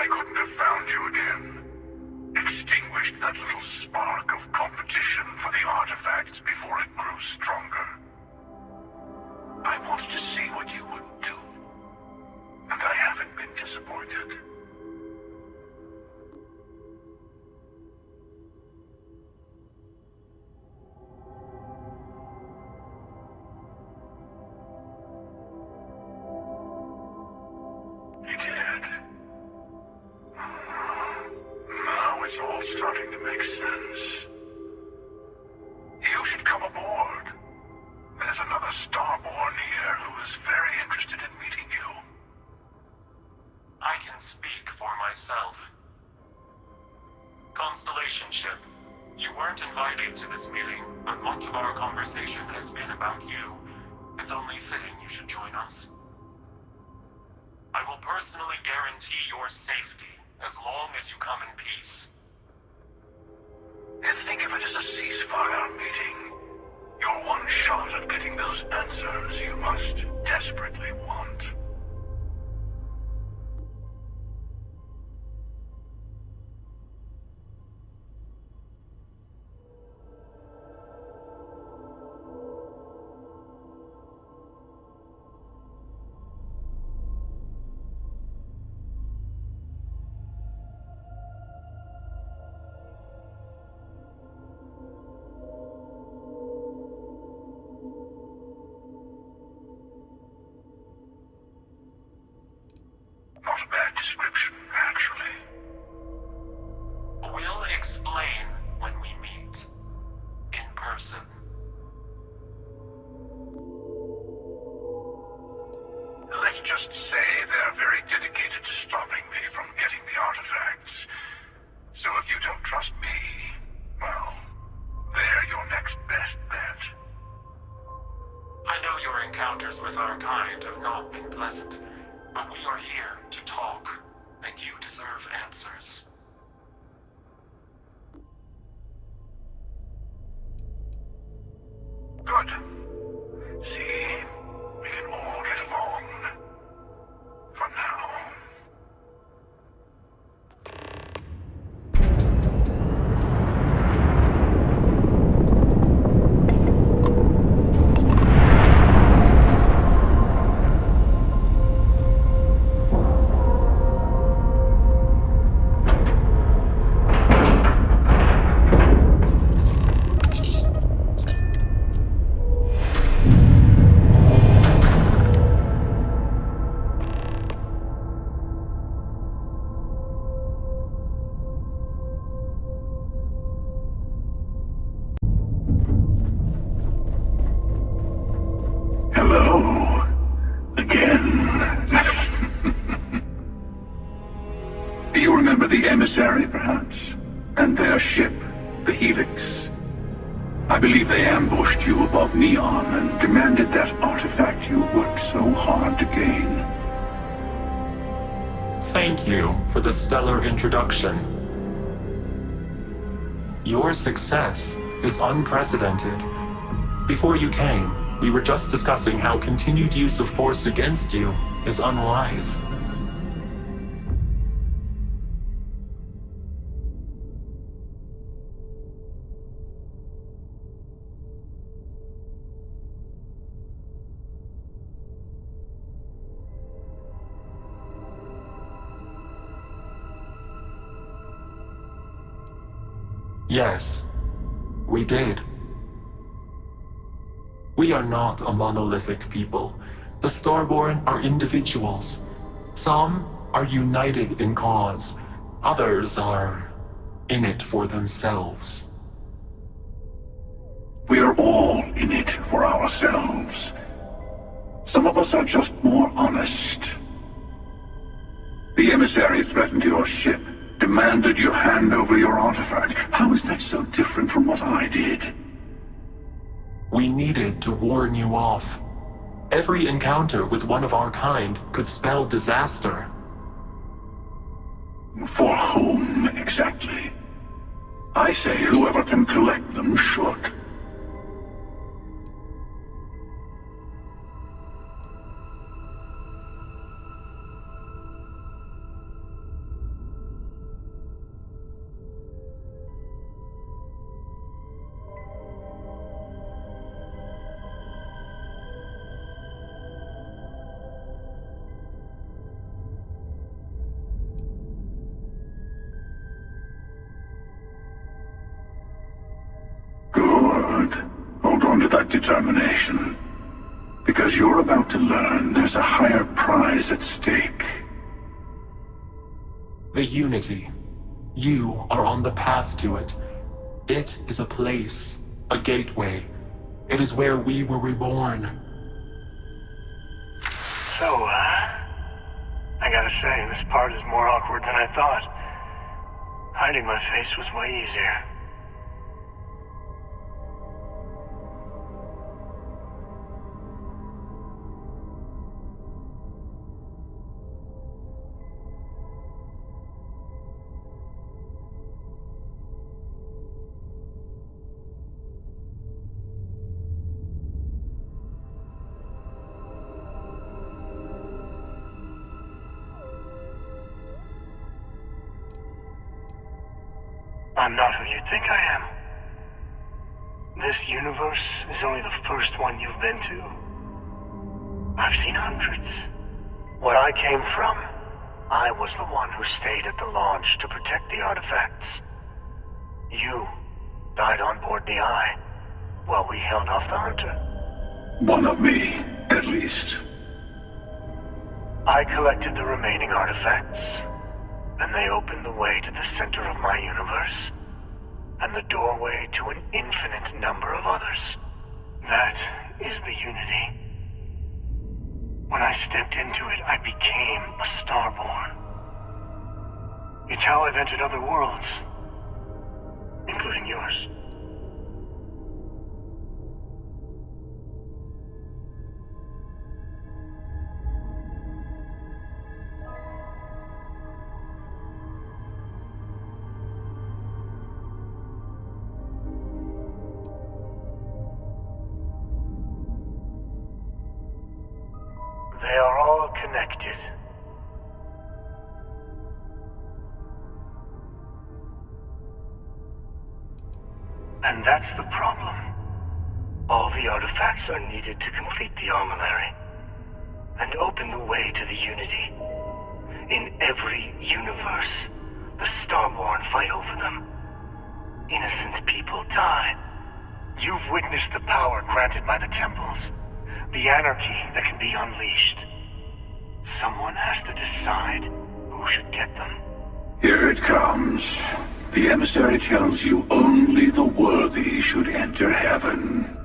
I couldn't have found you again. Extinguished that little spark of competition for the artifacts before it grew stronger. I wanted to see what you would do, and I haven't been disappointed. You did. Now it's all starting to make sense. You should come aboard. There's another Starborn here who is very interested in meeting you. I can speak for myself. Constellation ship, you weren't invited to this meeting, but much of our conversation has been about you. It's only fitting you should join us. I will personally guarantee your safety as long as you come in peace. And think of it as a ceasefire meeting. Your one shot at getting those answers you must desperately want. Not a bad description, actually. We'll explain when we meet. In person. Let's just say they're very dedicated to stopping me from getting the artifacts. So if you don't trust me, well, they're your next best bet. I know your encounters with our kind have not been pleasant, but we are here to talk, and you deserve answers. Good. See, we can all get along. For now. Hello. Again. Do you remember the emissary, perhaps? And their ship, the Helix? I believe they ambushed you above Neon and demanded that artifact you worked so hard to gain. Thank you for the stellar introduction. Your success is unprecedented. Before you came, we were just discussing how continued use of force against you is unwise. Yes, we did. We are not a monolithic people. The Starborn are individuals. Some are united in cause. Others are in it for themselves. We are all in it for ourselves. Some of us are just more honest. The emissary threatened your ship, demanded you hand over your artifact. How is that so different from what I did? We needed to warn you off. Every encounter with one of our kind could spell disaster. For whom, exactly? I say whoever can collect them should. that determination. Because you're about to learn there's a higher prize at stake. The Unity. You are on the path to it. It is a place, a gateway. It is where we were reborn. So, I gotta say, this part is more awkward than I thought. Hiding my face was way easier. I'm not who you think I am. This universe is only the first one you've been to. I've seen hundreds. Where I came from, I was the one who stayed at the launch to protect the artifacts. You died on board the Eye, while we held off the Hunter. One of me, at least. I collected the remaining artifacts, and they opened the way to the center of my universe, and the doorway to an infinite number of others. That is the Unity. When I stepped into it, I became a Starborn. It's how I've entered other worlds, including yours. They are all connected. And that's the problem. All the artifacts are needed to complete the armillary and open the way to the Unity. In every universe, the Starborn fight over them. Innocent people die. You've witnessed the power granted by the temples. The anarchy that can be unleashed. Someone has to decide who should get them. Here it comes. The emissary tells you only the worthy should enter heaven.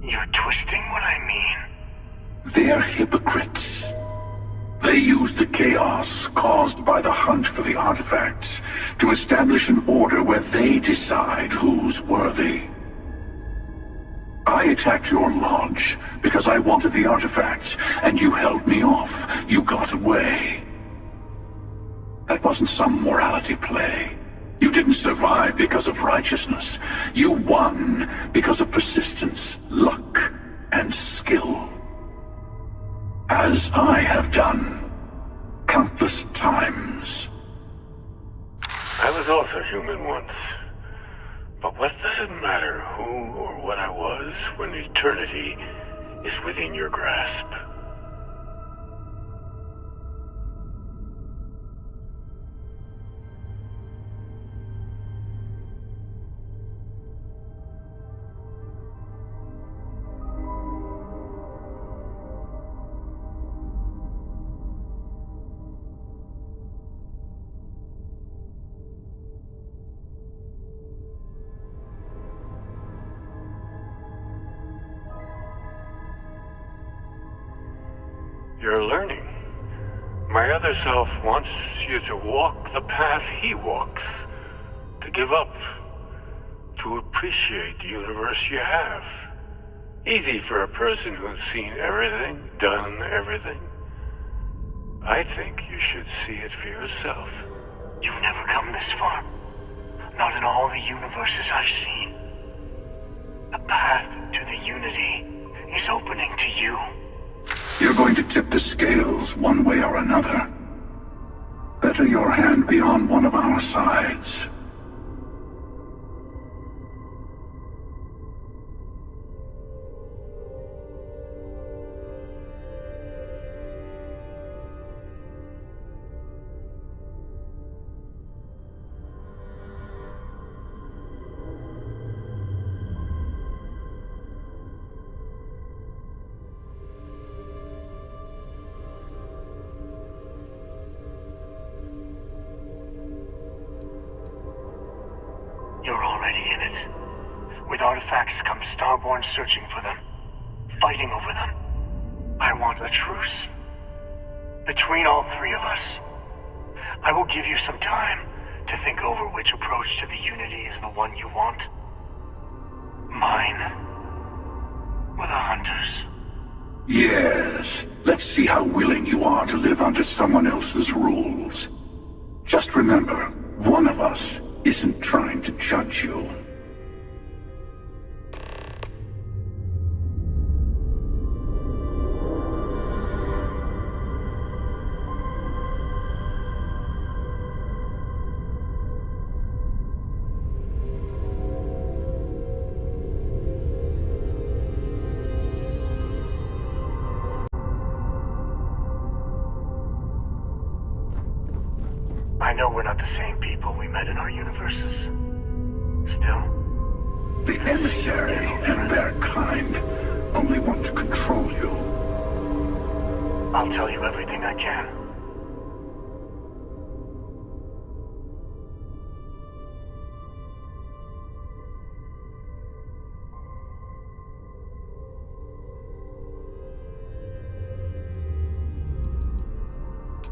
You're twisting what I mean. They're hypocrites. They use the chaos caused by the hunt for the artifacts to establish an order where they decide who's worthy. I attacked your launch because I wanted the artifacts, and you held me off. You got away. That wasn't some morality play. You didn't survive because of righteousness. You won because of persistence, luck, and skill. As I have done, countless times. I was also human once. But what does it matter who or what I was when eternity is within your grasp? You're learning. My other self wants you to walk the path he walks, to give up, to appreciate the universe you have. Easy for a person who's seen everything, done everything. I think you should see it for yourself. You've never come this far. Not in all the universes I've seen. The path to the Unity is opening to you. You're going to tip the scales one way or another. Better your hand be on one of our sides. You're already in it. With artifacts comes Starborn searching for them, fighting over them. I want a truce. Between all three of us. I will give you some time to think over which approach to the Unity is the one you want. Mine. Or the Hunters. Yes. Let's see how willing you are to live under someone else's rules. Just remember, one of us isn't trying to judge you. I know we're not the same people we met in our universes. Still, The emissary and their kind only want to control you. I'll tell you everything I can.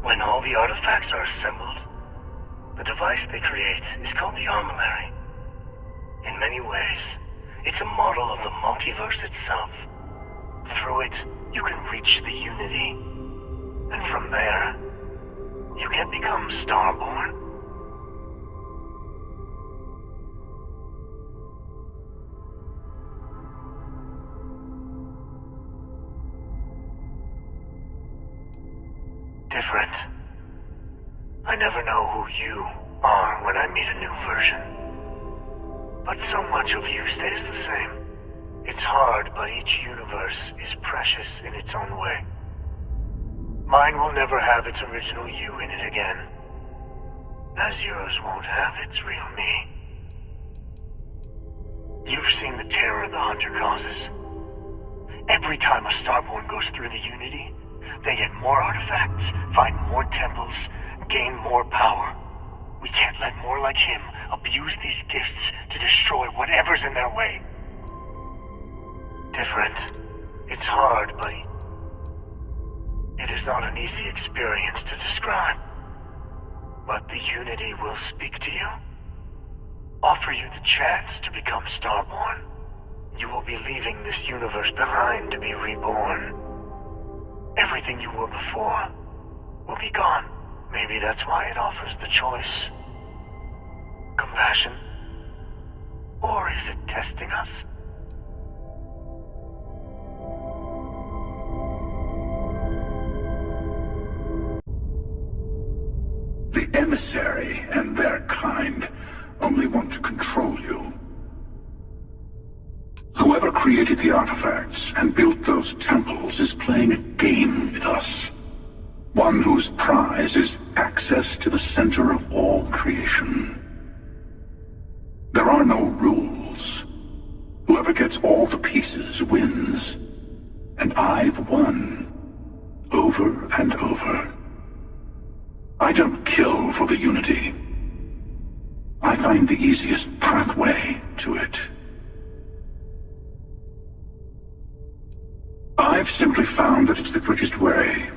When all the artifacts are assembled, the device they create is called the Armillary. In many ways, it's a model of the multiverse itself. Through it, you can reach the Unity. And from there, you can become Starborn. Different. I never know who you are when I meet a new version. But so much of you stays the same. It's hard, but each universe is precious in its own way. Mine will never have its original you in it again, as yours won't have its real me. You've seen the terror the Hunter causes. Every time a Starborn goes through the Unity, they get more artifacts, find more temples, gain more power. We can't let more like him abuse these gifts to destroy whatever's in their way. Different. It's hard, but it is not an easy experience to describe. But the Unity will speak to you. Offer you the chance to become Starborn. You will be leaving this universe behind to be reborn. Everything you were before will be gone. Maybe that's why it offers the choice. Compassion? Or is it testing us? The emissary and their kind only want to control you. Whoever created the artifacts and built those temples is playing a game with us. One whose prize is access to the center of all creation. There are no rules. Whoever gets all the pieces wins. And I've won. Over and over. I don't kill for the Unity. I find the easiest pathway to it. I've simply found that it's the quickest way.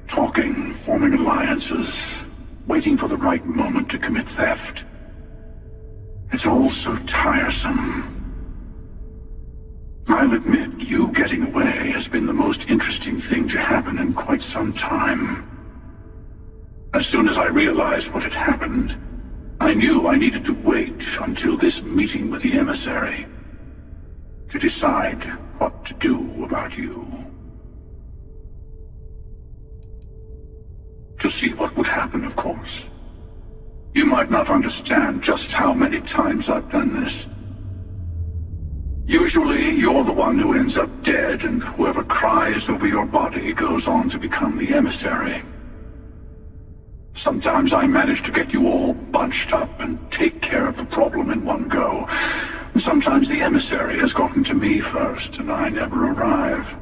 Talking, forming alliances, waiting for the right moment to commit theft. It's all so tiresome. I'll admit, you getting away has been the most interesting thing to happen in quite some time. As soon as I realized what had happened, I knew I needed to wait until this meeting with the emissary to decide what to do about you. To see what would happen, of course. You might not understand just how many times I've done this. Usually, you're the one who ends up dead, and whoever cries over your body goes on to become the emissary. Sometimes I manage to get you all bunched up and take care of the problem in one go. Sometimes the emissary has gotten to me first, and I never arrive.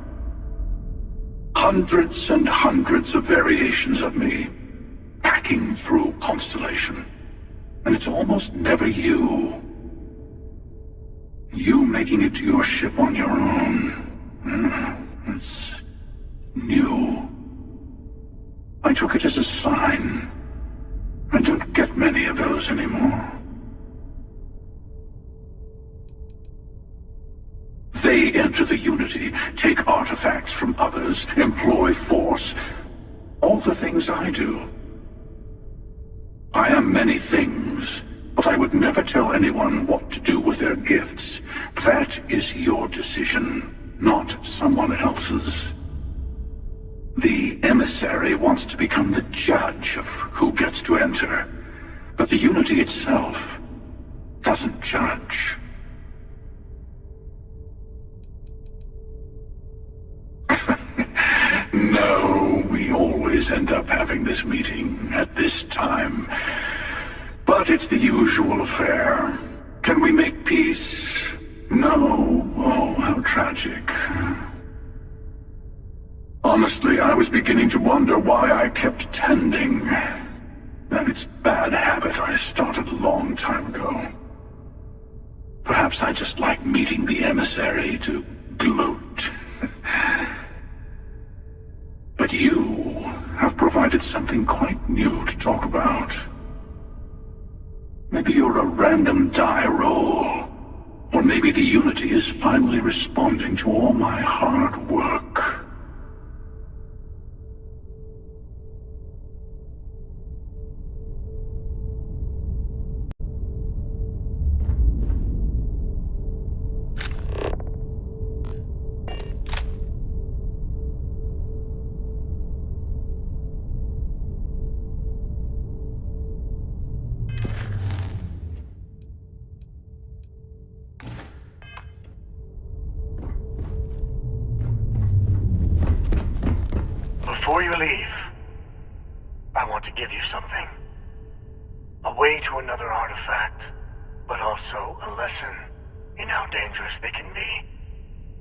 Hundreds and hundreds of variations of me, hacking through Constellation. And it's almost never you. You making it to your ship on your own. That's new. I took it as a sign. I don't get many of those anymore. They enter the Unity, take artifacts from others, employ force. All the things I do. I am many things, but I would never tell anyone what to do with their gifts. That is your decision, not someone else's. The emissary wants to become the judge of who gets to enter, but the Unity itself doesn't judge. No, we always end up having this meeting at this time. But it's the usual affair. Can we make peace? No. Oh, how tragic. Honestly, I was beginning to wonder why I kept tending. That it's bad habit I started a long time ago. Perhaps I just like meeting the emissary to gloat. But you have provided something quite new to talk about. Maybe you're a random die roll. Or maybe the Unity is finally responding to all my hard work. Before you leave, I want to give you something. A way to another artifact, but also a lesson in how dangerous they can be.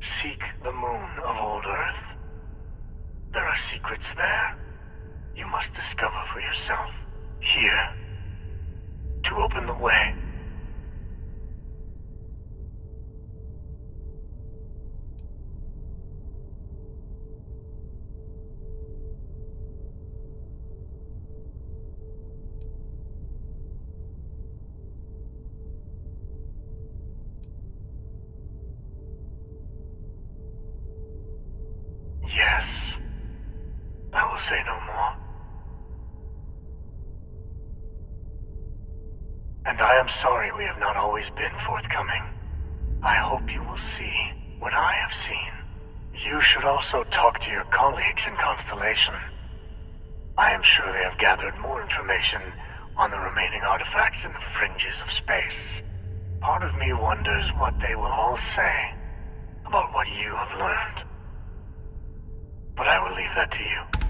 Seek the moon of old Earth. There are secrets there you must discover for yourself. Here, to open the way. Yes, I will say no more. And I am sorry we have not always been forthcoming. I hope you will see what I have seen. You should also talk to your colleagues in Constellation. I am sure they have gathered more information on the remaining artifacts in the fringes of space. Part of me wonders what they will all say about what you have learned. But I will leave that to you.